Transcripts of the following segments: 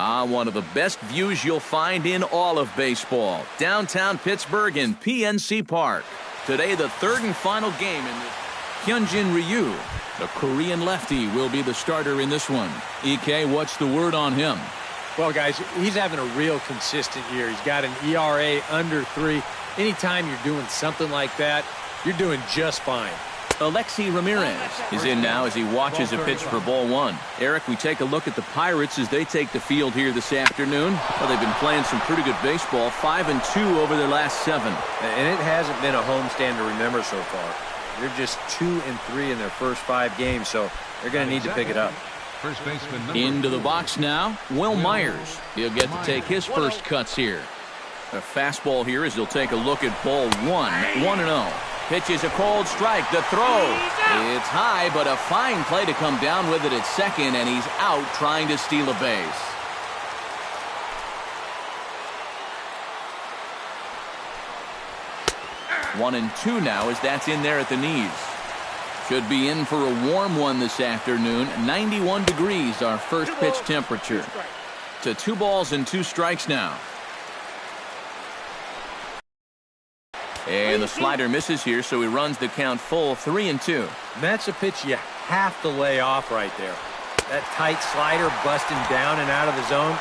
One of the best views you'll find in all of baseball. Downtown Pittsburgh in PNC Park. Today, the third and final game in the Hyunjin Ryu, the Korean lefty, will be the starter in this one. EK, what's the word on him? Well, guys, he's having a real consistent year. He's got an ERA under 3. Anytime you're doing something like that, you're doing just fine. Alexi Ramirez is in now as he watches a pitch for ball 1. Eric, we take a look at the Pirates as they take the field here this afternoon. Well, they've been playing some pretty good baseball, 5-2 over their last 7. And it hasn't been a homestand to remember so far. They're just 2-3 in their first 5 games, so they're going to need to pick it up. First baseman into the box now, Will Myers. He'll get to take his first cuts here. A fastball here as he'll take a look at ball 1, 1-0. Pitches a cold strike. The throw. It's high, but a fine play to come down with it at second, and he's out trying to steal a base. One and two now as that's in there at the knees. Should be in for a warm one this afternoon. 91 degrees, our first pitch temperature. To 2 balls and 2 strikes now. And the slider misses here, so he runs the count full, 3-2. That's a pitch you have to lay off right there. That tight slider busting down and out of the zone,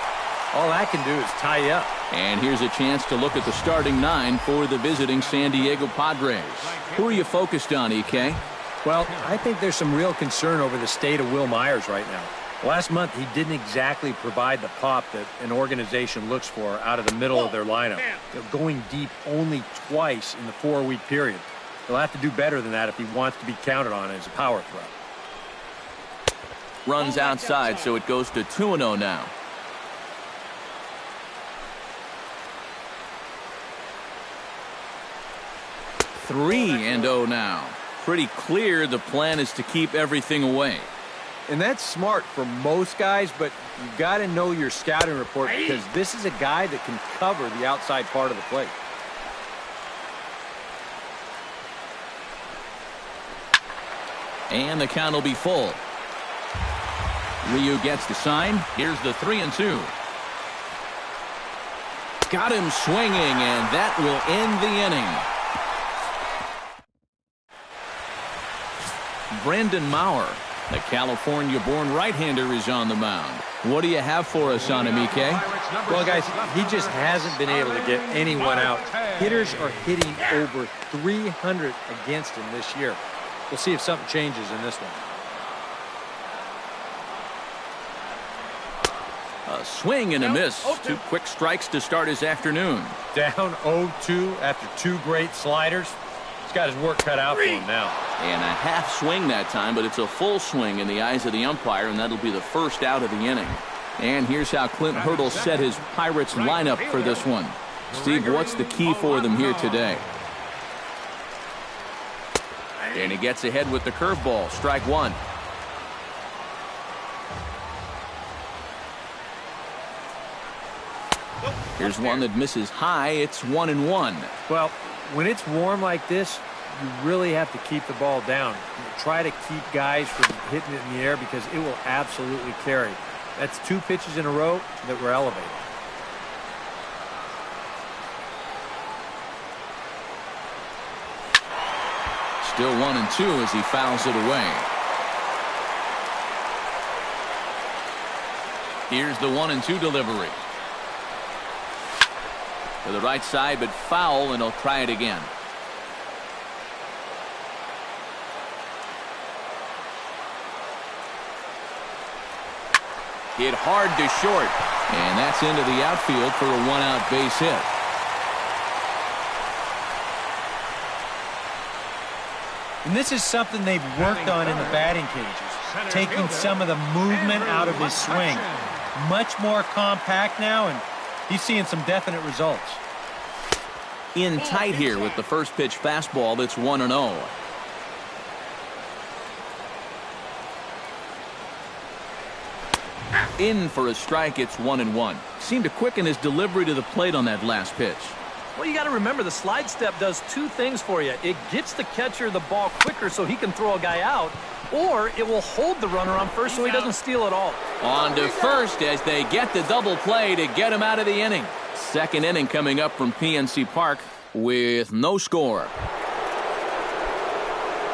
all that can do is tie you up. And here's a chance to look at the starting 9 for the visiting San Diego Padres. Who are you focused on, EK? Well, I think there's some real concern over the state of Will Myers right now. Last month, he didn't exactly provide the pop that an organization looks for out of the middle of their lineup. They're going deep only twice in the 4-week period. He'll have to do better than that if he wants to be counted on as a power threat. Runs outside, so it goes to 2-0 now. Three and 0 now. Pretty clear the plan is to keep everything away. And that's smart for most guys, but you've got to know your scouting report because this is a guy that can cover the outside part of the plate. And the count will be full. Ryu gets the sign. Here's the 3-2. Got him swinging, and that will end the inning. Brandon Maurer, the California-born right-hander, is on the mound. What do you have for us on him, EK? Well, guys, he just hasn't been able to get anyone out. Hitters are hitting over 300 against him this year. We'll see if something changes in this one. A swing and a miss. 2 quick strikes to start his afternoon. Down 0-2 after 2 great sliders. He's got his work cut out for him now. And a half swing that time, but it's a full swing in the eyes of the umpire, and that'll be the first out of the inning. And here's how Clint Hurdle set his Pirates lineup for this one. Steve, what's the key for them here today? And he gets ahead with the curveball. Strike 1. Here's one that misses high. It's 1-1. Well, when it's warm like this, you really have to keep the ball down. Try to keep guys from hitting it in the air because it will absolutely carry. That's 2 pitches in a row that were elevated. Still 1-2 as he fouls it away. Here's the 1-2 delivery. To the right side, but foul, and he'll try it again. Hit hard to short, and that's into the outfield for a 1-out base hit. And this is something they've worked on in the batting cages, taking some of the movement out of his swing. Much more compact now, and he's seeing some definite results. In tight here with the first pitch fastball that's 1-0. In for a strike, it's 1-1. Seemed to quicken his delivery to the plate on that last pitch. Well, you got to remember the slide step does two things for you. It gets the catcher the ball quicker so he can throw a guy out, or it will hold the runner on first so he doesn't steal it all. On to first as they get the double play to get him out of the inning. Second inning coming up from PNC Park with no score.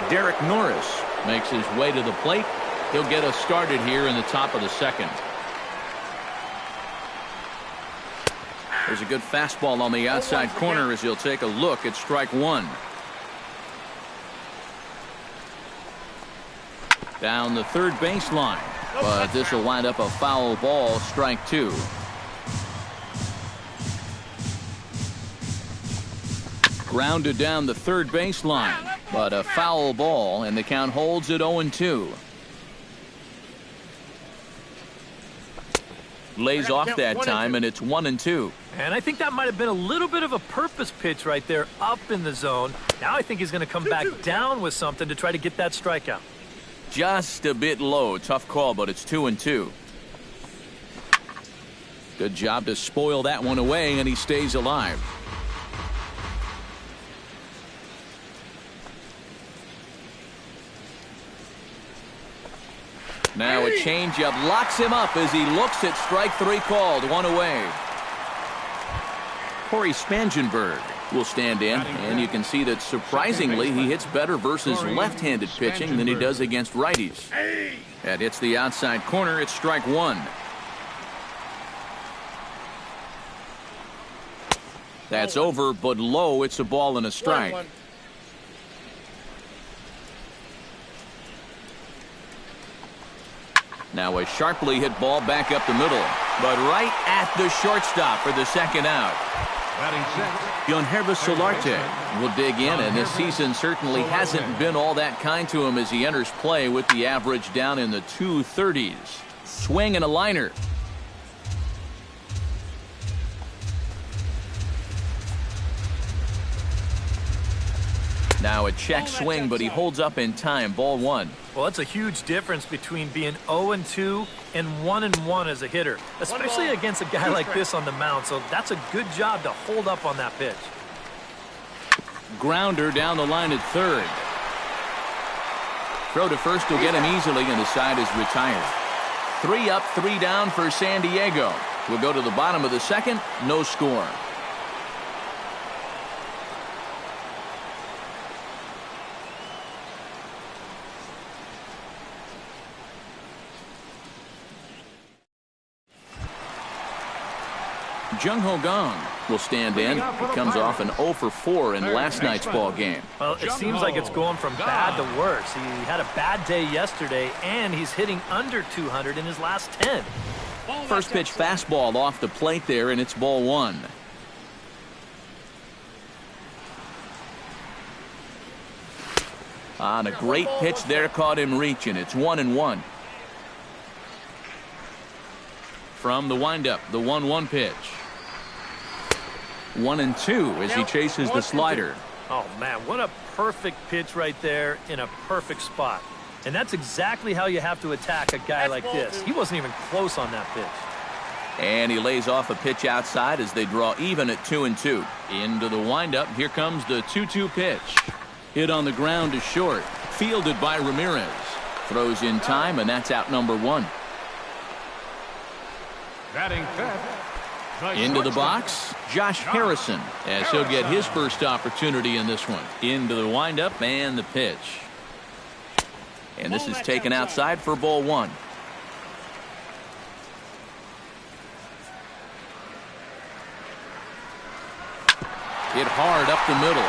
Derek Norris makes his way to the plate. He'll get us started here in the top of the second. There's a good fastball on the outside corner as he'll take a look at strike one. Down the third baseline, but this will wind up a foul ball, strike two. Grounded down the third baseline, but a foul ball, and the count holds at 0-2. Lays off that time, and it's 1-2. And I think that might have been a little bit of a purpose pitch right there up in the zone. Now I think he's going to come back down with something to try to get that strikeout. Just a bit low. Tough call, but it's 2-2. Good job to spoil that one away, and he stays alive. Now a changeup locks him up as he looks at strike three called. One away. Corey Spangenberg will stand in, and you can see that surprisingly he hits better versus left-handed pitching than he does against righties. That hits the outside corner. It's strike one. That's over, but low. It's a ball and a strike. Now a sharply hit ball back up the middle, but right at the shortstop for the second out. Yangervis Solarte will dig in, and this season certainly hasn't been all that kind to him as he enters play with the average down in the 230s. Swing and a liner. Now a check swing, but he holds up in time. Ball one. Well, that's a huge difference between being 0-2 and 1-1 as a hitter, especially against a guy like this on the mound. So that's a good job to hold up on that pitch. Grounder down the line at third. Throw to first will get him easily, and the side is retired. 3 up, 3 down for San Diego. We'll go to the bottom of the second. No score. Jung Ho Gong will stand in. He comes off an 0 for 4 in last night's ball game. Well, it seems like it's going from bad to worse. He had a bad day yesterday, and he's hitting under 200 in his last 10. First pitch fastball off the plate there, and it's ball one. On a great pitch there, caught him reaching. It's 1-1. From the windup, the 1-1 pitch. 1-2 as he chases the slider. Oh, man, what a perfect pitch right there in a perfect spot. And that's exactly how you have to attack a guy like this. He wasn't even close on that pitch. And he lays off a pitch outside as they draw even at 2-2. Into the windup, here comes the 2-2 pitch. Hit on the ground to short. Fielded by Ramirez. Throws in time, and that's out number one. Batting fifth. Into the box, Josh Harrison, as he'll get his first opportunity in this one. Into the windup and the pitch. And this is taken outside for ball one. Hit hard up the middle.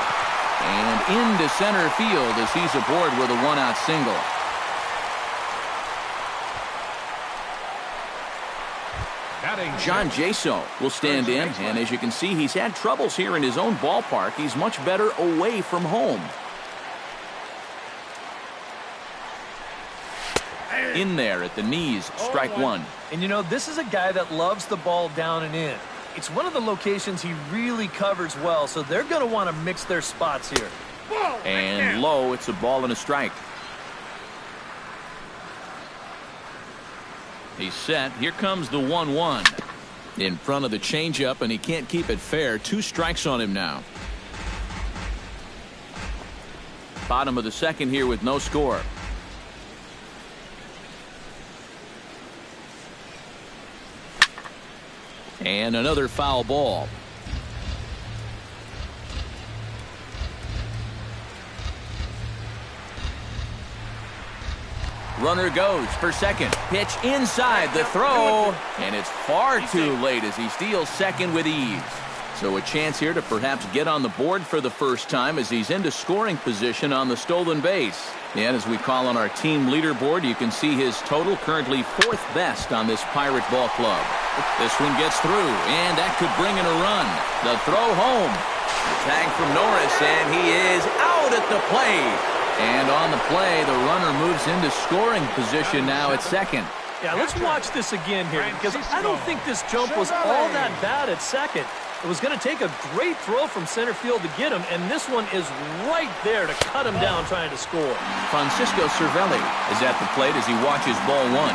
And into center field as he's aboard with a one-out single. John Jaso will stand in, and as you can see, he's had troubles here in his own ballpark. He's much better away from home. In there at the knees, strike one. And you know, this is a guy that loves the ball down and in. It's one of the locations he really covers well, so they're going to want to mix their spots here. And low, it's a ball and a strike. He's set. Here comes the 1-1. In front of the changeup, and he can't keep it fair. 2 strikes on him now. Bottom of the second here with no score. And another foul ball. Runner goes for second. Pitch inside the throw. And it's far too late as he steals second with ease. So a chance here to perhaps get on the board for the first time as he's into scoring position on the stolen base. And as we call on our team leaderboard, you can see his total currently 4th best on this Pirate ball club. This one gets through, and that could bring in a run. The throw home. The tag from Norris, and he is out at the plate. And on the play, the runner moves into scoring position now at second. Yeah, let's watch this again here, because I don't think this jump was all that bad at second. It was going to take a great throw from center field to get him, and this one is right there to cut him down trying to score. Francisco Cervelli is at the plate as he watches ball 1.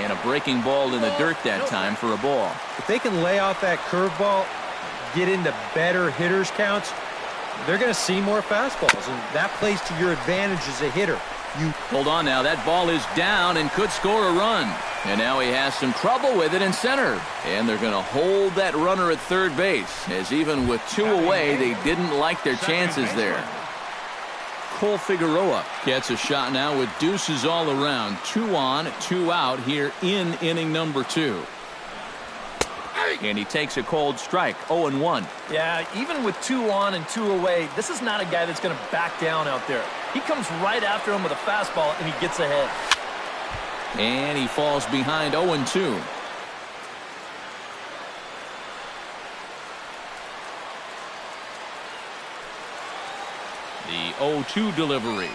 And a breaking ball in the dirt that time for a ball. If they can lay off that curveball, get into better hitters counts, they're going to see more fastballs, and that plays to your advantage as a hitter. You hold on now. That ball is down and could score a run. And now he has some trouble with it in center. And they're going to hold that runner at third base, as even with 2 away, they didn't like their chances there. Cole Figueroa gets a shot now with deuces all around. 2 on, 2 out here in inning number 2. And he takes a cold strike, 0-1. Yeah, even with 2 on and 2 away, this is not a guy that's going to back down out there. He comes right after him with a fastball, and he gets ahead. And he falls behind 0-2. The 0-2 delivery.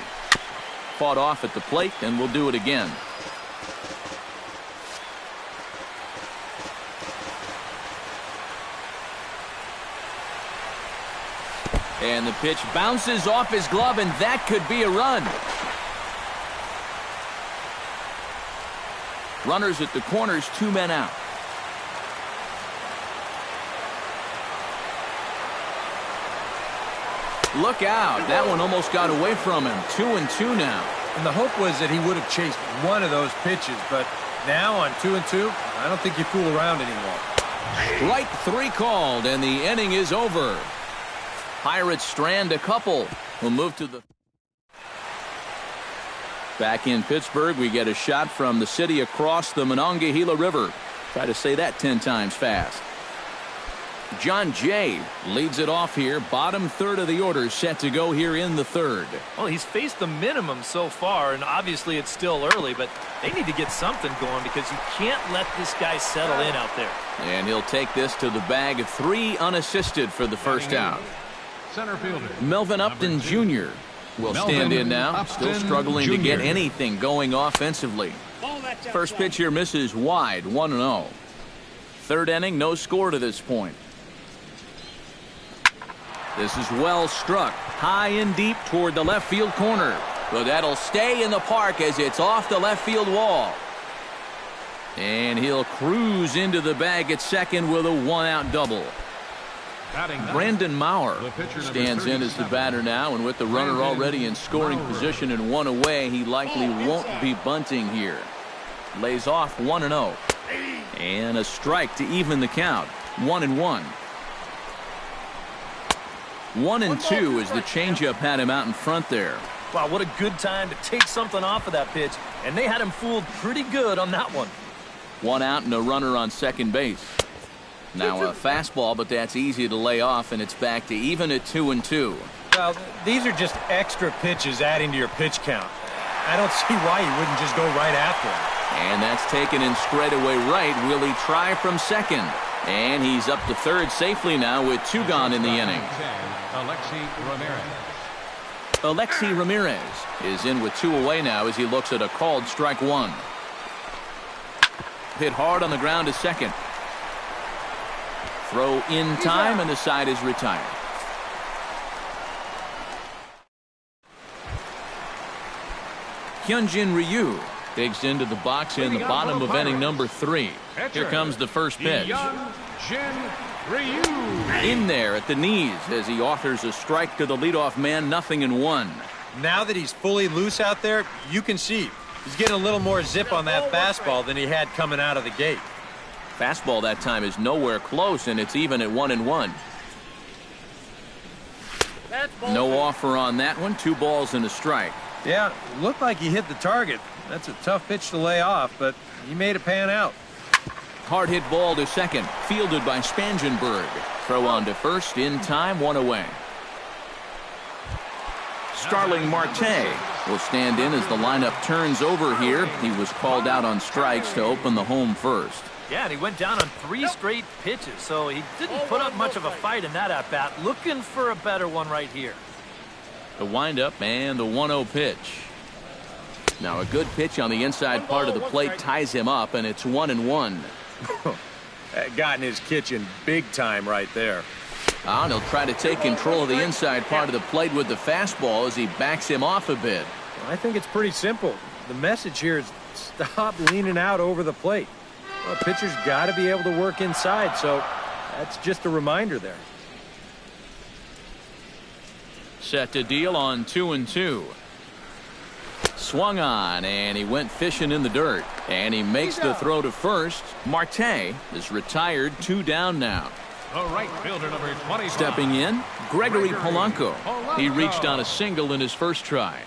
Fought off at the plate, and we'll do it again. And the pitch bounces off his glove, and that could be a run. Runners at the corners, 2 men out. Look out. That one almost got away from him. 2-2 now. And the hope was that he would have chased one of those pitches, but now on 2-2, I don't think you fool around anymore. Strike 3 called, and the inning is over. Pirates strand a couple. We'll move to the... Back in Pittsburgh, we get a shot from the city across the Monongahela River. Try to say that 10 times fast. John Jay leads it off here. Bottom third of the order set to go here in the third. Well, he's faced the minimum so far, and obviously it's still early, but they need to get something going because you can't let this guy settle in out there. And he'll take this to the bag. 3 unassisted for the first out. Center fielder Melvin Upton Jr. will stand in now. Still struggling to get anything going offensively. First pitch here misses wide, 1-0. Third inning, no score to this point. This is well struck, high and deep toward the left field corner. But that'll stay in the park as it's off the left field wall. And he'll cruise into the bag at second with a 1-out double. Brandon Maurer stands in as the batter now, and with the runner already in scoring position and 1 away, he likely won't be bunting here. Lays off 1-0. And a strike to even the count. 1-1. 1-2 as the changeup had him out in front there. Wow, what a good time to take something off of that pitch, and they had him fooled pretty good on that one. 1 out and a runner on second base. Now a fastball, but that's easy to lay off, and it's back to even at 2-2. Well, these are just extra pitches adding to your pitch count. I don't see why you wouldn't just go right after him. And that's taken in straightaway right. Will he try from second? And he's up to third safely now with 2 gone in the inning. Alexi Ramirez is in with 2 away now as he looks at a called strike 1. Hit hard on the ground to second. Throw in time, and the side is retired. Hyunjin Ryu digs into the box in the bottom of inning number 3. Here comes the first pitch. In there at the knees as he offers a strike to the leadoff man, 0-1. Now that he's fully loose out there, you can see he's getting a little more zip on that fastball than he had coming out of the gate. Fastball that time is nowhere close, and it's even at 1-1. No offer on that one. 2 balls and a strike. Yeah, looked like he hit the target. That's a tough pitch to lay off, but he made it pan out. Hard hit ball to second, fielded by Spangenberg. Throw on to first, in time, 1 away. Starling Marte will stand in as the lineup turns over here. He was called out on strikes to open the home first. Yeah, and he went down on 3 straight pitches, so he didn't put up much of a fight in that at-bat. Looking for a better one right here. The windup and the 1-0 pitch. Now a good pitch on the inside part of the plate ties him up, and it's 1-1. That got in his kitchen big time right there. And he'll try to take control of the inside part of the plate with the fastball as he backs him off a bit. I think it's pretty simple. The message here is stop leaning out over the plate. Well, pitcher's got to be able to work inside, so that's just a reminder there. Set to deal on 2-2. Swung on, and he went fishing in the dirt. And he makes the throw to first. Marte is retired, 2 down now. The right fielder, number 25. Stepping in, Gregory Polanco. He reached on a single in his first try.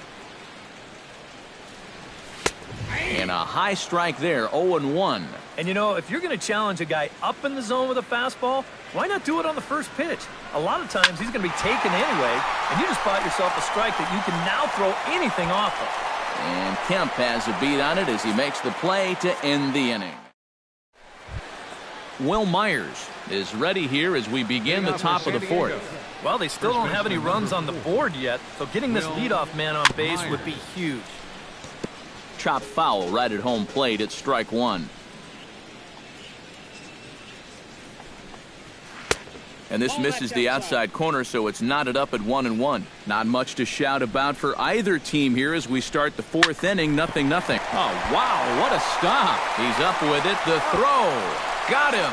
And a high strike there, 0-1. And you know, if you're going to challenge a guy up in the zone with a fastball, why not do it on the first pitch? A lot of times he's going to be taken anyway, and you just bought yourself a strike that you can now throw anything off of. And Kemp has a beat on it as he makes the play to end the inning. Will Myers is ready here as we begin the top of the 4th. Well, they still don't have any runs on the board yet, so getting this leadoff man on base would be huge. Chop foul right at home plate at strike 1. And this misses the outside corner, so it's knotted up at 1-1. Not much to shout about for either team here as we start the 4th inning, 0-0. Oh, wow, what a stop. He's up with it. The throw. Got him.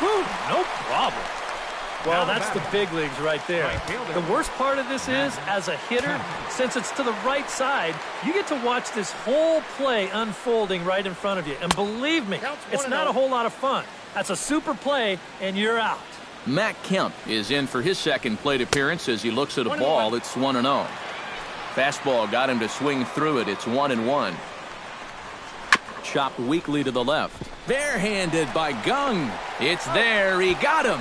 Woo, no problem. Well, that's the big leagues right there. The worst part of this is, as a hitter, since it's to the right side, you get to watch this whole play unfolding right in front of you. And believe me, it's not a whole lot of fun. That's a super play, and you're out. Matt Kemp is in for his second plate appearance as he looks at a ball that's 1-0. Fastball got him to swing through it. It's 1-1. Chopped weakly to the left. Barehanded by Gung. It's there. He got him.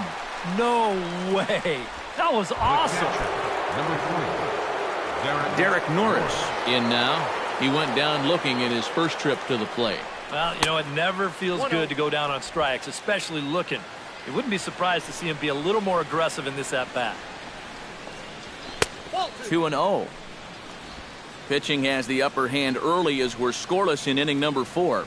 No way. That was awesome. Number 3. Derek Norris in now. He went down looking in his first trip to the plate. Well, you know, it never feels good to go down on strikes, especially looking. You wouldn't be surprised to see him be a little more aggressive in this at-bat. 2-0. Pitching has the upper hand early as we're scoreless in inning number 4.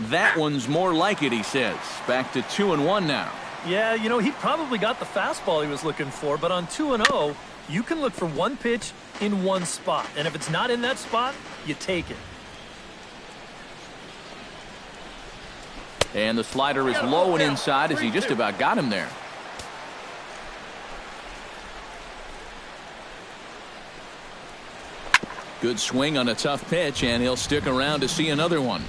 That one's more like it, he says. Back to 2-1 now. Yeah, you know, he probably got the fastball he was looking for, but on 2-0, you can look for one pitch in one spot. And if it's not in that spot, you take it. And the slider is low and inside as he just about got him there. Good swing on a tough pitch, and he'll stick around to see another one.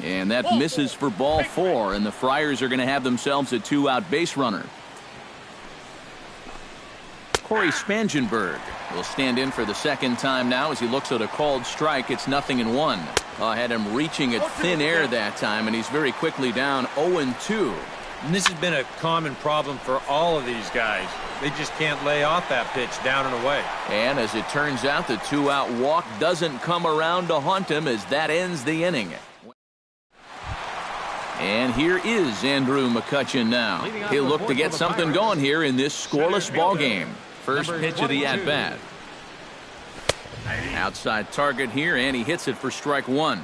And that misses for ball 4, and the Friars are going to have themselves a 2-out base runner. Corey Spangenberg will stand in for the second time now as he looks at a called strike. It's 0-1. Had him reaching at thin air that time, and he's very quickly down 0-2. And this has been a common problem for all of these guys. They just can't lay off that pitch down and away. And as it turns out, the 2-out walk doesn't come around to haunt him as that ends the inning. And here is Andrew McCutchen now. He'll look to get something going here in this scoreless ball game. First pitch of the at-bat. Outside target here, and he hits it for strike 1.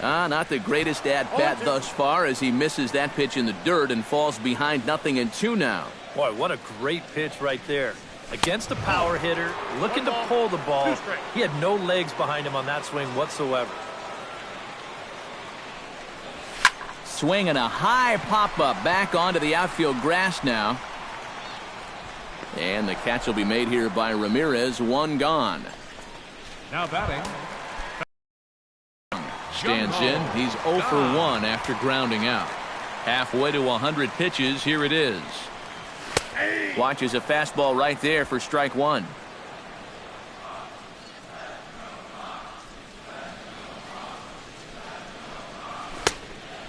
Not the greatest at-bat thus far as he misses that pitch in the dirt and falls behind 0-2 now. Boy, what a great pitch right there. Against a power hitter, looking to pull the ball. He had no legs behind him on that swing whatsoever. Swing and a high pop-up back onto the outfield grass now. And the catch will be made here by Ramirez. One gone. Now batting. Stands in. He's 0 for 1 after grounding out. Halfway to 100 pitches. Here it is. Watches a fastball right there for strike one.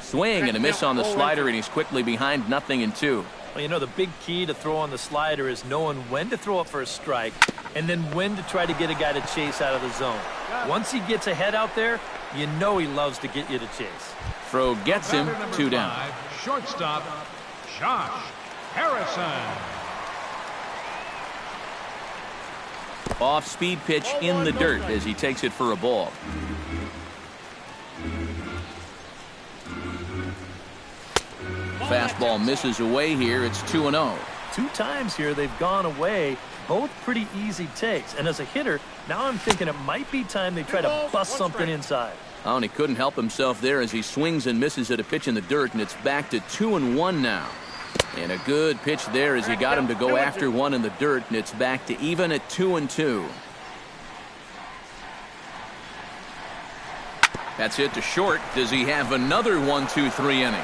Swing and a miss on the slider, and he's quickly behind 0-2. Well, you know, the big key to throw on the slider is knowing when to throw it for a strike and then when to try to get a guy to chase out of the zone. Once he gets ahead out there, you know he loves to get you to chase. Throw gets him, 2 down. Shortstop, Josh Harrison. Off-speed pitch in the dirt as he takes it for a ball. Fastball misses away here. It's 2-0. 2 times here they've gone away. Both pretty easy takes. And as a hitter, now I'm thinking it might be time they try to bust something inside. Oh, and he couldn't help himself there as he swings and misses at a pitch in the dirt, and it's back to 2-1 now. And a good pitch there as he got him to go after one in the dirt, and it's back to even at 2-2. That's it to short. Does he have another 1-2-3 inning?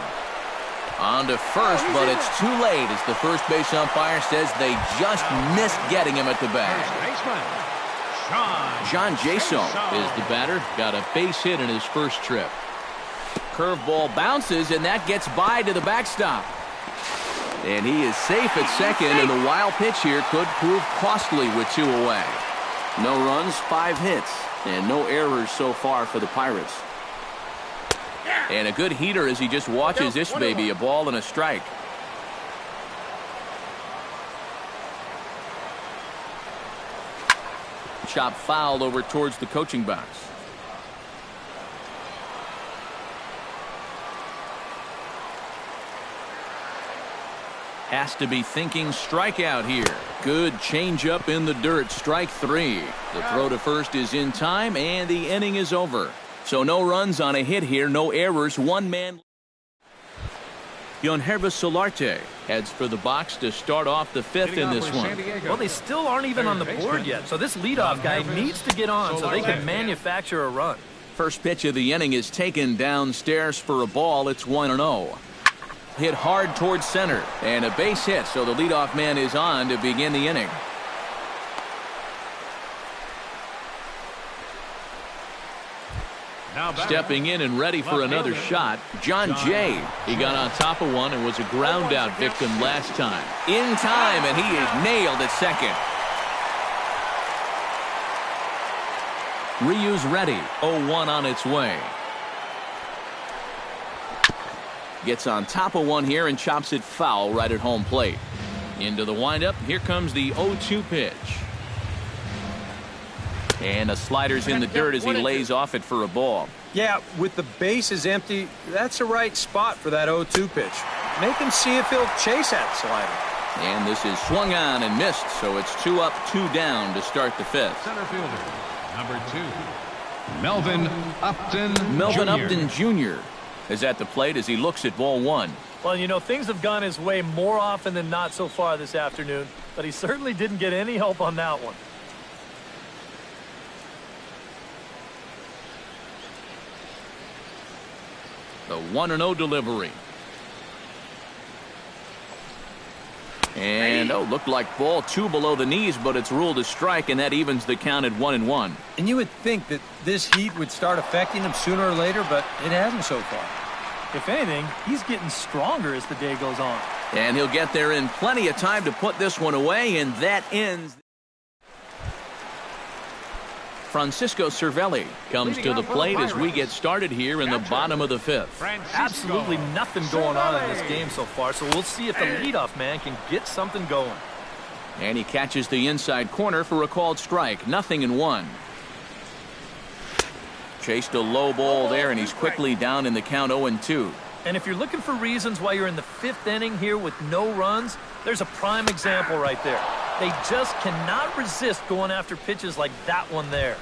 On to first, but it's too late as the first base umpire says they just missed getting him at the bag. John Jason is the batter. Got a base hit in his first trip. Curveball bounces, and that gets by to the backstop. And he is safe at second, and the wild pitch here could prove costly with 2 away. No runs, 5 hits, and no errors so far for the Pirates. And a good heater as he just watches this baby, a ball and a strike. Chop fouled over towards the coaching box. Has to be thinking strikeout here. Good changeup in the dirt. Strike 3. The throw to first is in time, and the inning is over. So no runs on a hit here, no errors, 1 man. Yangervis Solarte heads for the box to start off the 5th in this one. Well, they still aren't even on the board yet, so this leadoff guy needs to get on so they can manufacture a run. First pitch of the inning is taken downstairs for a ball. It's 1-0. Hit hard towards center, and a base hit, so the leadoff man is on to begin the inning. Stepping in and ready for another shot, John Jay. He got on top of one and was a ground out victim last time. In time, and he is nailed at second. Ryu's ready. 0-1 on its way. Gets on top of one here and chops it foul right at home plate. Into the windup. Here comes the 0-2 pitch. And the slider's in the dirt as he lays off it for a ball. Yeah, with the bases empty, that's the right spot for that 0-2 pitch. Make him see if he'll chase that slider. And this is swung on and missed, so it's 2 up, 2 down to start the 5th. Center fielder, number 2, Melvin Upton Melvin Jr. Upton Jr. is at the plate as he looks at ball 1. Well, you know, things have gone his way more often than not so far this afternoon, but he certainly didn't get any help on that one. The 1-0 delivery. And, looked like ball 2 below the knees, but it's ruled a strike, and that evens the count at 1-1. And you would think that this heat would start affecting him sooner or later, but it hasn't so far. If anything, he's getting stronger as the day goes on. And he'll get there in plenty of time to put this one away, and that ends. Francisco Cervelli comes to the plate as we get started here in the bottom of the 5th. Absolutely nothing going on in this game so far, so we'll see if the leadoff man can get something going. And he catches the inside corner for a called strike. 0-1. Chased a low ball there, and he's quickly down in the count 0-2. And if you're looking for reasons why you're in the 5th inning here with no runs, there's a prime example right there. They just cannot resist going after pitches like that one there.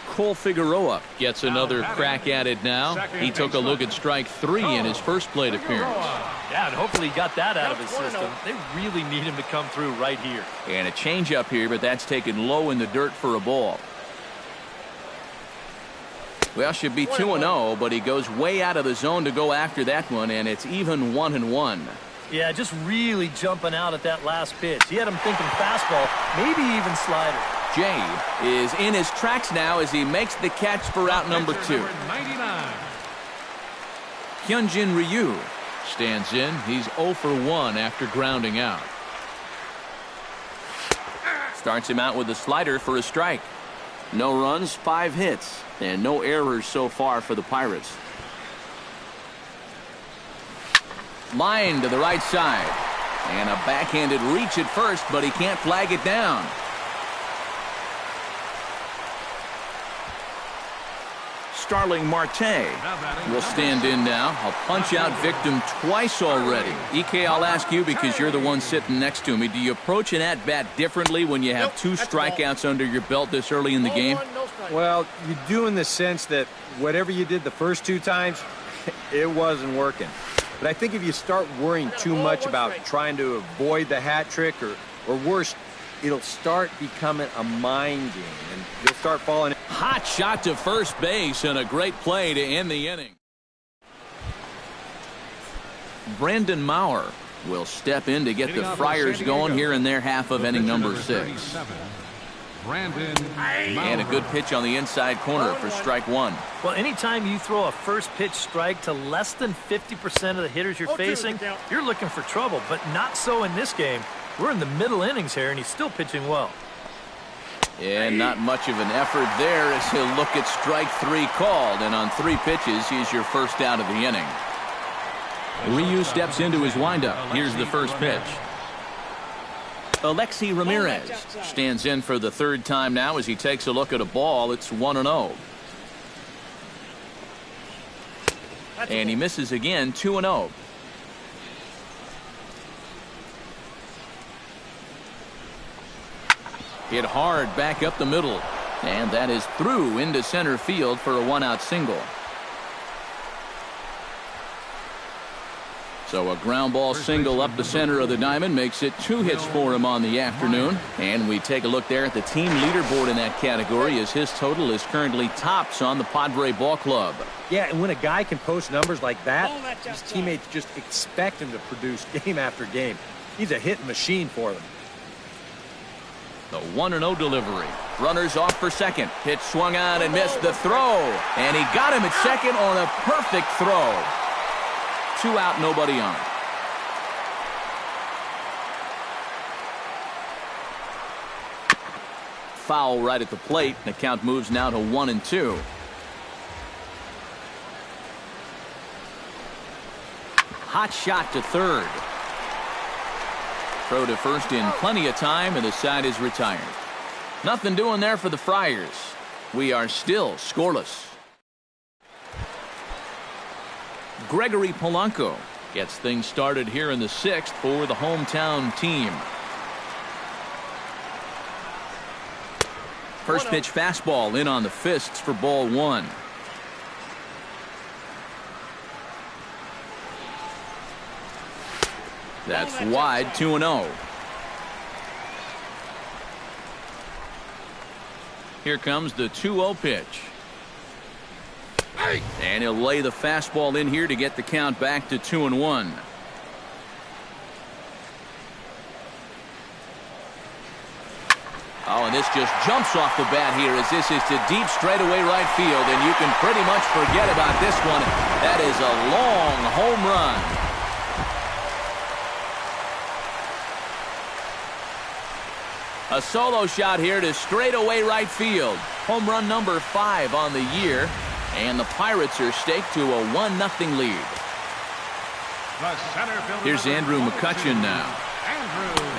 Cole Figueroa gets another crack at it now. He took a look at strike 3 in his first plate appearance. Yeah, and hopefully he got that out of his system. They really need him to come through right here. And a changeup here, but that's taken low in the dirt for a ball. Well, should be 2-0, but he goes way out of the zone to go after that one, and it's even 1-1. Yeah, just really jumping out at that last pitch. He had him thinking fastball, maybe even slider. Jay is in his tracks now as he makes the catch for out number 2. 99. Hyunjin Ryu stands in. He's 0 for 1 after grounding out. Starts him out with a slider for a strike. No runs, 5 hits, and no errors so far for the Pirates. Line to the right side. And a backhanded reach at first, but he can't flag it down. Starling Marte will stand in now. A punch-out victim twice already. EK, I'll ask you because you're the one sitting next to me. Do you approach an at-bat differently when you have 2 strikeouts under your belt this early in the game? Well, you do in the sense that whatever you did the first 2 times, it wasn't working. But I think if you start worrying too much about trying to avoid the hat trick or worse, it'll start becoming a mind game, and you'll start falling. Hot shot to first base and a great play to end the inning. Brandon Maurer will step in to get the Friars going here in their half of inning number 6. Brandon And a good pitch on the inside corner for strike 1. Well, anytime you throw a first pitch strike to less than 50% of the hitters you're facing, you're looking for trouble, but not so in this game. We're in the middle innings here, and he's still pitching well. And not much of an effort there as he'll look at strike 3 called, and on 3 pitches, he's your first out of the inning. Ryu steps into his windup. Here's the first pitch. Alexi Ramirez stands in for the 3rd time now as he takes a look at a ball. It's 1-0. And he misses again, 2-0. Hit hard back up the middle. And that is through into center field for a 1-out single. So a ground ball single up the center of the diamond makes it 2 hits for him on the afternoon. And we take a look there at the team leaderboard in that category as his total is currently tops on the Padre Ball Club. Yeah, and when a guy can post numbers like that, his teammates just expect him to produce game after game. He's a hitting machine for them. The 1-0 delivery. Runners off for second. Pitch swung on and missed the throw. And he got him at second on a perfect throw. 2 out, nobody on. Foul right at the plate. The count moves now to 1-2. Hot shot to third. Throw to first in plenty of time, and the side is retired. Nothing doing there for the Friars. We are still scoreless. Gregory Polanco gets things started here in the 6th for the hometown team. First pitch fastball in on the fists for ball 1. That's wide, 2-0. Here comes the 2-0 pitch. And he'll lay the fastball in here to get the count back to 2-1. Oh, and this just jumps off the bat here as this is to deep straightaway right field, and you can pretty much forget about this one. That is a long home run. A solo shot here to straightaway right field. Home run number 5 on the year. And the Pirates are staked to a 1-0 lead. Here's Andrew McCutchen now.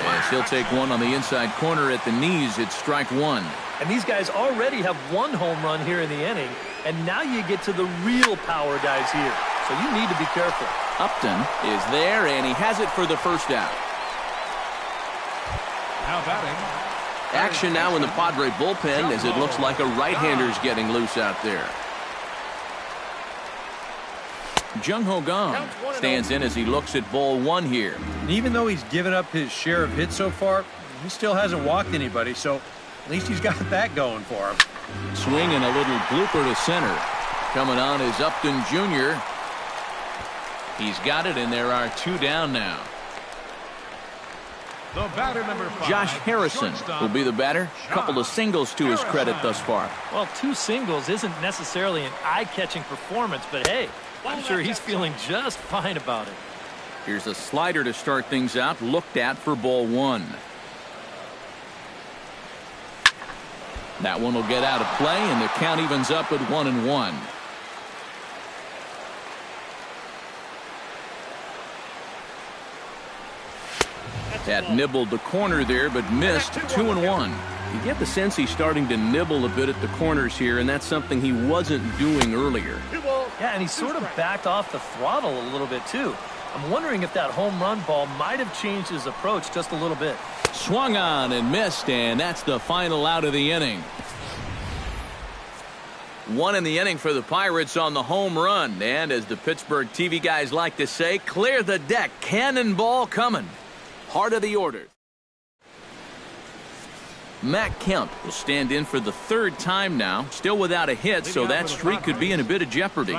As as he'll take one on the inside corner at the knees. It's strike one. And these guys already have one home run here in the inning, and now you get to the real power guys here. So you need to be careful. Upton is there, and he has it for the first out. Now batting. Action now in the Padre bullpen as it looks like a right-hander's getting loose out there. Jung Ho Kang stands in as he looks at ball one here. And even though he's given up his share of hits so far, he still hasn't walked anybody, so at least he's got that going for him. Swinging a little blooper to center. Coming on is Upton Jr. He's got it, and there are two down now. The batter, number 5. Josh Harrison will be the batter. A couple of singles to his credit thus far. Well, 2 singles isn't necessarily an eye-catching performance, but hey, I'm sure he's feeling just fine about it. Here's a slider to start things out, looked at for ball one. That one will get out of play, and the count evens up at 1-1. That nibbled the corner there, but missed. 2-1. You get the sense he's starting to nibble a bit at the corners here, and that's something he wasn't doing earlier. Yeah, and he sort of backed off the throttle a little bit, too. I'm wondering if that home run ball might have changed his approach just a little bit. Swung on and missed, and that's the final out of the inning. One in the inning for the Pirates on the home run. And as the Pittsburgh TV guys like to say, clear the deck. Cannonball coming. Heart of the order. Matt Kemp will stand in for the third time now. Still without a hit, so that streak could be in a bit of jeopardy.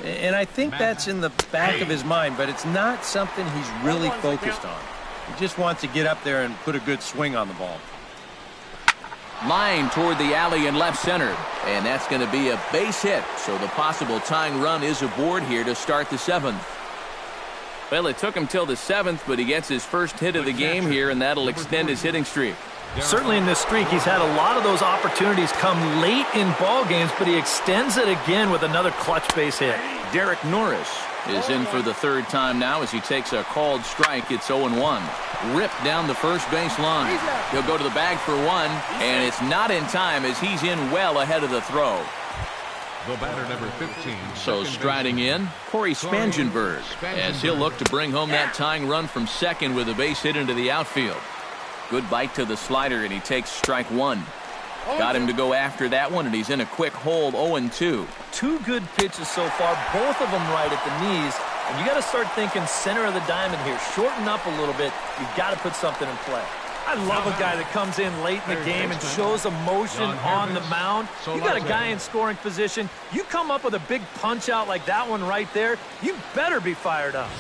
And I think that's in the back of his mind, but it's not something he's really focused on. He just wants to get up there and put a good swing on the ball. Line toward the alley in left center, and that's going to be a base hit, so the possible tying run is aboard here to start the 7th. Well, it took him till the 7th, but he gets his first hit of the game here, and that'll extend his hitting streak. Certainly in this streak, he's had a lot of those opportunities come late in ball games, but he extends it again with another clutch base hit. Derek Norris is in for the third time now as he takes a called strike. It's 0-1. Ripped down the first base line. He'll go to the bag for one, and it's not in time as he's in well ahead of the throw. The batter, number 15. So striding in, Corey Spangenberg, as he'll look to bring home that tying run from second with a base hit into the outfield. Good bite to the slider, and he takes strike one. Got him to go after that one, and he's in a quick hold, 0-2. 2 good pitches so far, both of them right at the knees. And you got to start thinking center of the diamond here. Shorten up a little bit. You've got to put something in play. I love a guy that comes in late in the game and shows emotion on the mound. You got a guy in scoring position. You come up with a big punch out like that one right there, you better be fired up.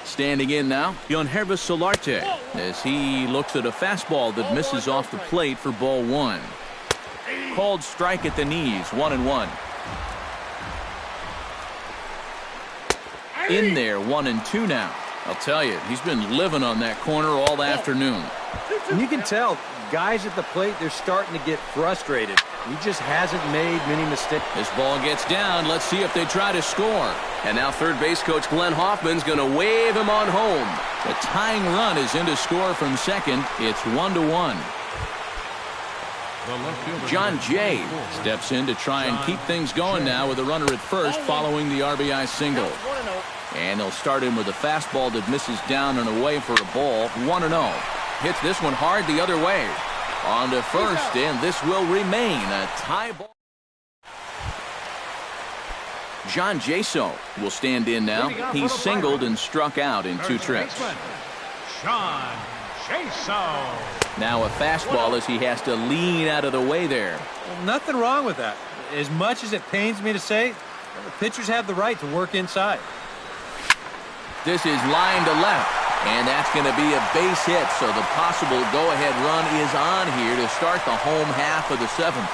Standing in now, Yangervis Solarte, as he looks at a fastball that misses off the plate for ball one. Called strike at the knees, 1-1. In there, 1-2 now. I'll tell you, he's been living on that corner all afternoon. And you can tell, guys at the plate, they're starting to get frustrated. He just hasn't made many mistakes. This ball gets down. Let's see if they try to score. And now third base coach Glenn Hoffman's going to wave him on home. The tying run is in to score from second. It's 1-1. John Jay steps in to try and keep things going now with a runner at first following the RBI single. And they'll start in with a fastball that misses down and away for a ball. 1-0. Hits this one hard the other way. On to first, and this will remain a tie ball. John Jaso will stand in now. He's singled and struck out in 2 trips. John Jaso. Now a fastball as he has to lean out of the way there. Well, nothing wrong with that. As much as it pains me to say, the pitchers have the right to work inside. This is line to left, and that's going to be a base hit, so the possible go-ahead run is on here to start the home half of the 7th.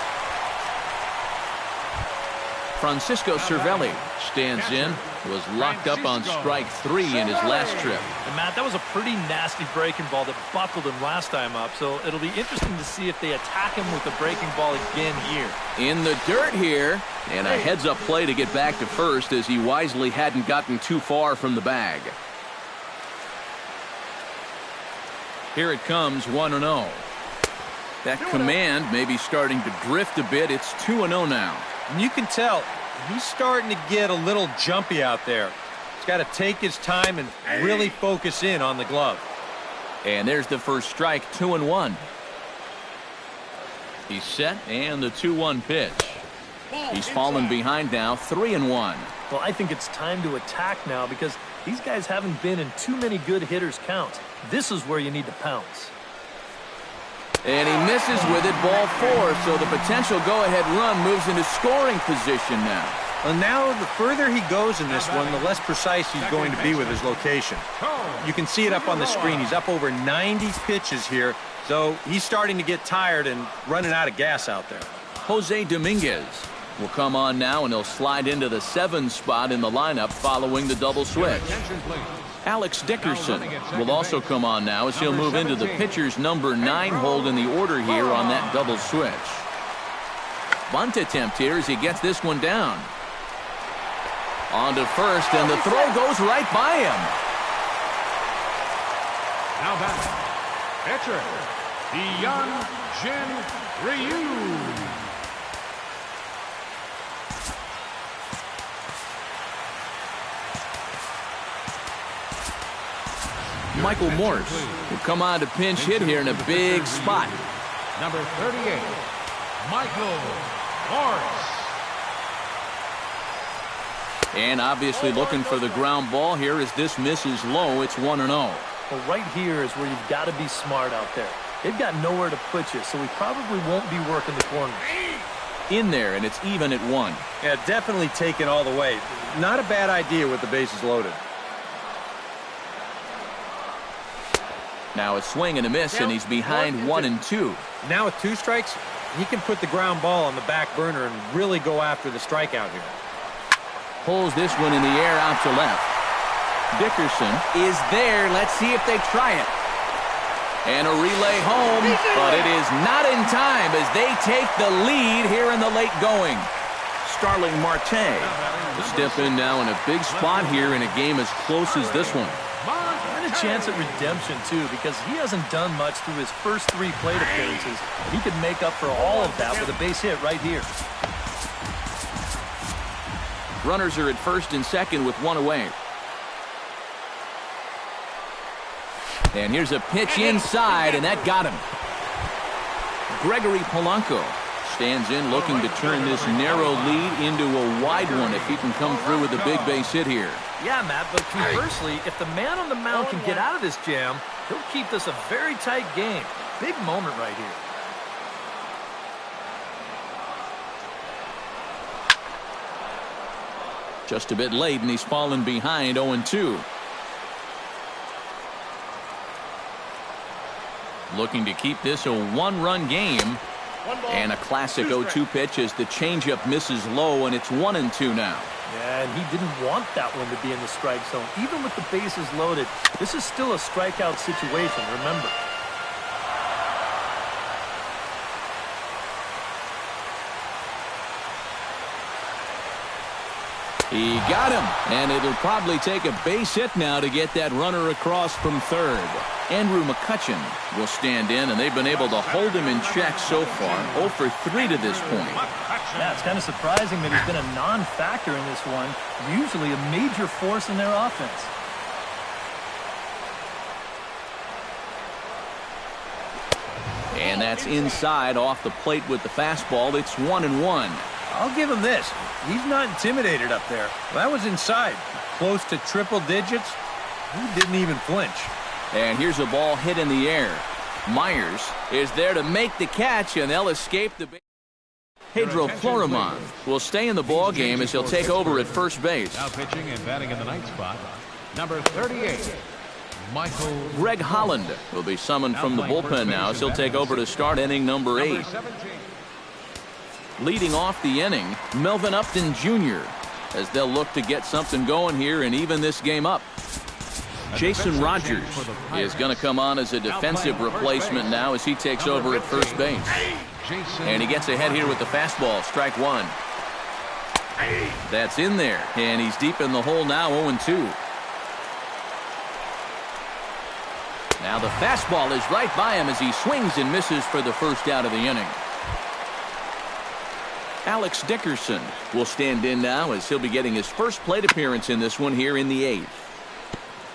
Francisco Cervelli stands in. Was locked up on strike 3 in his last trip. And Matt, that was a pretty nasty breaking ball that buckled him last time up. So it'll be interesting to see if they attack him with the breaking ball again here. In the dirt here. And a heads-up play to get back to first as he wisely hadn't gotten too far from the bag. Here it comes, 1-0. That command may be starting to drift a bit. It's 2-0 now. And you can tell he's starting to get a little jumpy out there. He's got to take his time and really focus in on the glove. And there's the first strike, 2-1. He's set, and the 2-1 pitch. He's fallen behind now, 3-1. Well, I think it's time to attack now because these guys haven't been in too many good hitters' counts. This is where you need to pounce. And he misses with it, ball 4, so the potential go-ahead run moves into scoring position now. Well, now the further he goes in this one, the less precise he's going to be with his location. You can see it up on the screen. He's up over 90 pitches here, so he's starting to get tired and running out of gas out there. Jose Dominguez will come on now, and he'll slide into the 7 spot in the lineup following the double switch. Alex Dickerson will also come on now as he'll move into the pitcher's number 9 hold in the order here on that double switch. Bunt attempt here as he gets this one down. On to first, and the throw goes right by him. Now back, pitcher, Hyun-Jin Ryu. Michael Morse will come on to pinch hit here in a big spot. Number 38, Michael Morse. And obviously looking for the ground ball here as this misses low. It's 1-0. Well, right here is where you've got to be smart out there. They've got nowhere to put you, so we probably won't be working the corners. In there, and it's even at 1. Yeah, definitely taken all the way. Not a bad idea with the bases loaded. Now a swing and a miss, and he's behind 1-2. Now with 2 strikes, he can put the ground ball on the back burner and really go after the strikeout here. Pulls this one in the air out to left. Dickerson is there. Let's see if they try it. And a relay home, but it is not in time as they take the lead here in the late going. Starling Marte will step in now in a big spot here in a game as close as this one. And a chance at redemption, too, because he hasn't done much through his first 3 plate appearances. He could make up for all of that with a base hit right here. Runners are at first and second with 1 away. And here's a pitch inside, and that got him. Gregory Polanco stands in looking to turn this narrow lead into a wide one if he can come through with a big base hit here. Yeah, Matt, but conversely, if the man on the mound can get out of this jam, he'll keep this a very tight game. Big moment right here. Just a bit late, and he's fallen behind 0-2. Looking to keep this a 1-run game. And a classic 0-2 pitch as the changeup misses low, and it's 1-2 now. Yeah, and he didn't want that one to be in the strike zone. Even with the bases loaded, this is still a strikeout situation, remember. He got him, and it'll probably take a base hit now to get that runner across from third. Andrew McCutchen will stand in, and they've been able to hold him in check so far. 0 for 3 to this point. Yeah, it's kind of surprising that he's been a non-factor in this one. Usually a major force in their offense. And that's inside off the plate with the fastball. It's 1-1. I'll give him this. He's not intimidated up there. That was inside. Close to triple digits. He didn't even flinch. And here's a ball hit in the air. Myers is there to make the catch, and they'll escape the base. Pedro Florimon will stay in the ball game as he'll take over at first base. Now pitching and batting in the 9th spot, number 38, Michael. Greg Holland will be summoned from the bullpen now as he'll take over to start inning number 8. Leading off the inning, Melvin Upton Jr., as they'll look to get something going here and even this game up. Jason Rogers is going to come on as a defensive replacement now as he takes over at first base. And he gets ahead here with the fastball, strike one. That's in there, and he's deep in the hole now, 0-2. Now the fastball is right by him as he swings and misses for the first out of the inning. Alex Dickerson will stand in now as he'll be getting his first plate appearance in this one here in the 8th.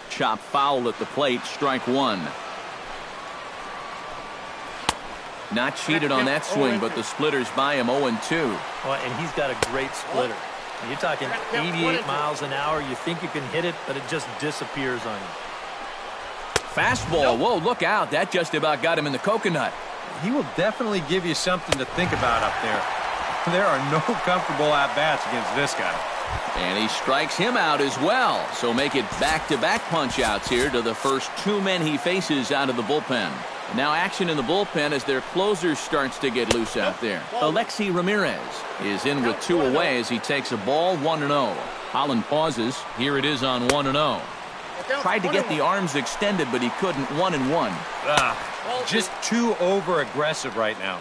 Chop foul at the plate, strike one. Not cheated on that swing, but the splitter's by him, 0-2. Well, and he's got a great splitter. You're talking 88 miles an hour. You think you can hit it, but it just disappears on you. Fastball. Whoa, look out. That just about got him in the coconut. He will definitely give you something to think about up there. There are no comfortable at-bats against this guy. And he strikes him out as well. So make it back-to-back punch-outs here to the first two men he faces out of the bullpen. Now action in the bullpen as their closer starts to get loose out there. Alexi Ramirez is in with two away as he takes a ball, 1-0. Holland pauses. Here it is on 1-0. Tried to get the arms extended, but he couldn't. 1-1. Just too over-aggressive right now.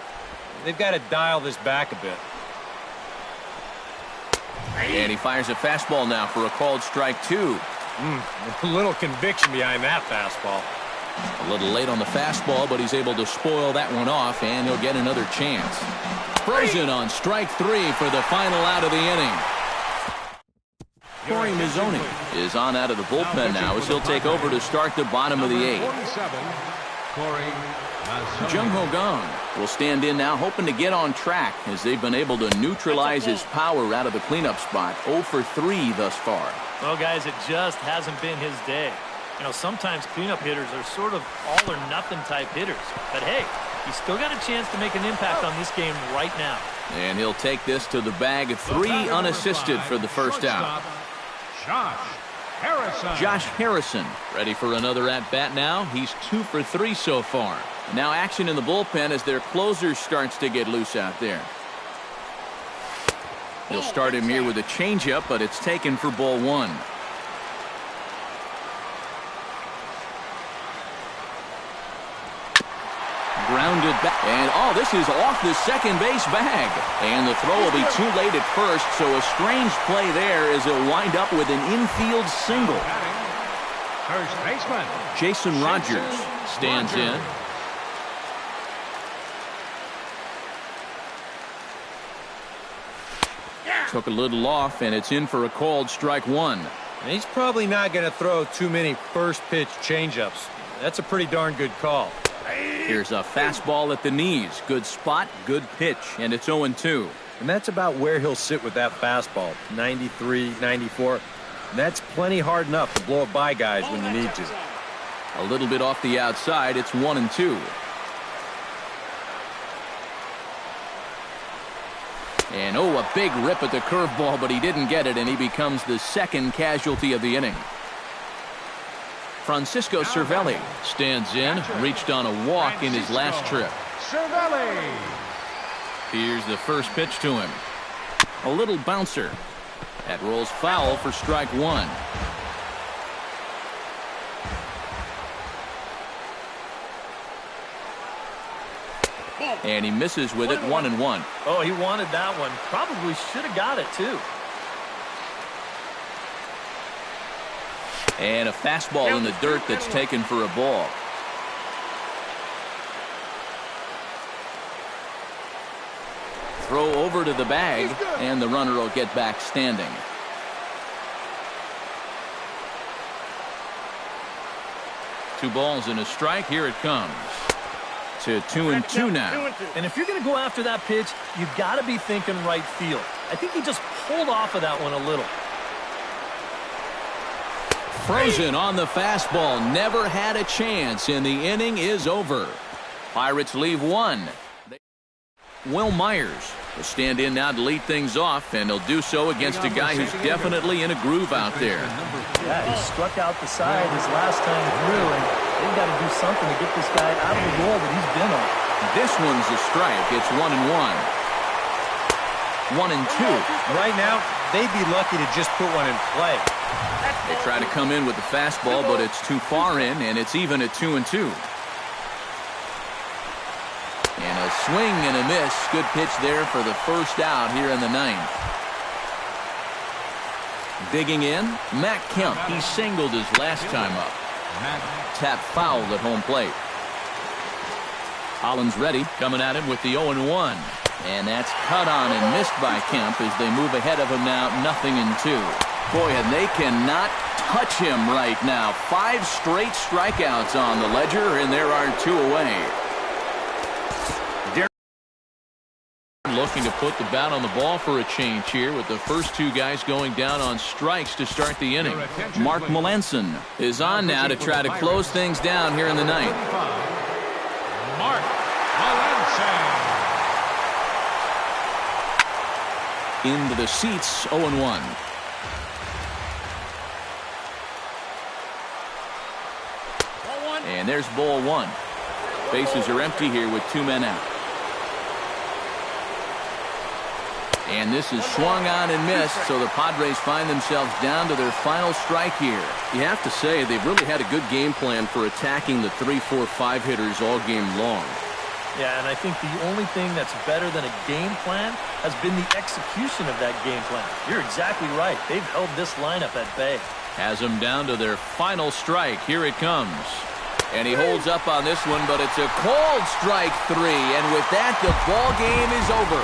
They've got to dial this back a bit. And he fires a fastball now for a called strike two. A little conviction behind that fastball. A little late on the fastball, but he's able to spoil that one off, and he'll get another chance. Frozen on strike three for the final out of the inning. Corey Mazzoni is on out of the bullpen now as he'll take over to start the bottom of the 8th. Jung Ho Kang will stand in now, hoping to get on track as they've been able to neutralize his power out of the cleanup spot. 0 for 3 thus far. Well, guys, it just hasn't been his day. You know, sometimes cleanup hitters are sort of all or nothing type hitters. But hey, he's still got a chance to make an impact on this game right now. And he'll take this to the bag of 3 unassisted for the first out. Josh Harrison ready for another at-bat now. He's 2 for 3 so far. Now action in the bullpen as their closer starts to get loose out there. He'll start him here with a changeup, but it's taken for ball 1. Grounded back, and this is off the second base bag, and the throw will be too late at first, so a strange play there as he'll wind up with an infield single. First baseman Jason Rogers stands in. Took a little off, and it's in for a called strike one. And he's probably not going to throw too many first pitch changeups. That's a pretty darn good call. Here's a fastball at the knees. Good spot, good pitch, and it's 0-2. And that's about where he'll sit with that fastball, 93, 94. And that's plenty hard enough to blow it by guys when you need to. A little bit off the outside, it's 1-2. And a big rip at the curveball, but he didn't get it, and he becomes the second casualty of the inning. Francisco Cervelli stands in, reached on a walk in his last trip. Cervelli. Here's the first pitch to him. A little bouncer. That rolls foul for strike one. And he misses with it, 1-1. Oh, he wanted that one. Probably should have got it, too. And a fastball in the dirt that's taken for a ball. Throw over to the bag, and the runner will get back standing. Two balls and a strike. Here it comes. To 2-2 now. And if you're going to go after that pitch, you've got to be thinking right field. I think he just pulled off of that one a little. Frozen on the fastball. Never had a chance, and the inning is over. Pirates leave one. Will Myers will stand in now to lead things off, and he'll do so against a guy who's definitely in a groove out there. Yeah, he struck out the side his last time through, and they've got to do something to get this guy out of the role that he's been on. This one's a strike. It's 1-1. 1-2. Right now, they'd be lucky to just put one in play. They try to come in with the fastball, but it's too far in, and it's even at 2-2. And a swing and a miss. Good pitch there for the first out here in the ninth. Digging in, Matt Kemp. He singled his last time up. Tap fouled at home plate. Collins ready, coming at him with the 0-1. And that's cut on and missed by Kemp as they move ahead of him now, 0-2. Boy, and they cannot touch him right now. 5 straight strikeouts on the ledger, and there are 2 away. Looking to put the bat on the ball for a change here with the first 2 guys going down on strikes to start the inning. Mark Melanson is on now to try to close things down here in the ninth. Mark Melanson. Into the seats, 0-1. And there's ball 1. Bases are empty here with 2 men out. And this is swung on and missed, so the Padres find themselves down to their final strike here. You have to say they've really had a good game plan for attacking the 3, 4, 5 hitters all game long. Yeah, and I think the only thing that's better than a game plan has been the execution of that game plan. You're exactly right. They've held this lineup at bay. Has them down to their final strike. Here it comes. And he holds up on this one, but it's a called strike 3. And with that, the ball game is over.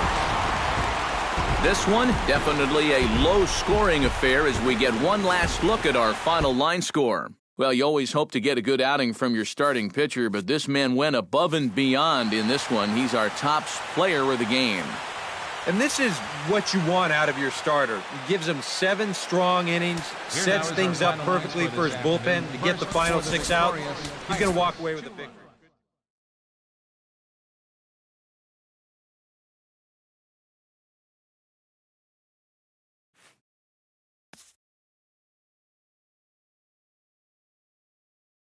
This one, definitely a low-scoring affair as we get one last look at our final line score. Well, you always hope to get a good outing from your starting pitcher, but this man went above and beyond in this one. He's our top player of the game. And this is what you want out of your starter. He gives them 7 strong innings, sets things up perfectly for his bullpen to get the final 6 out. He's going to walk away with a victory.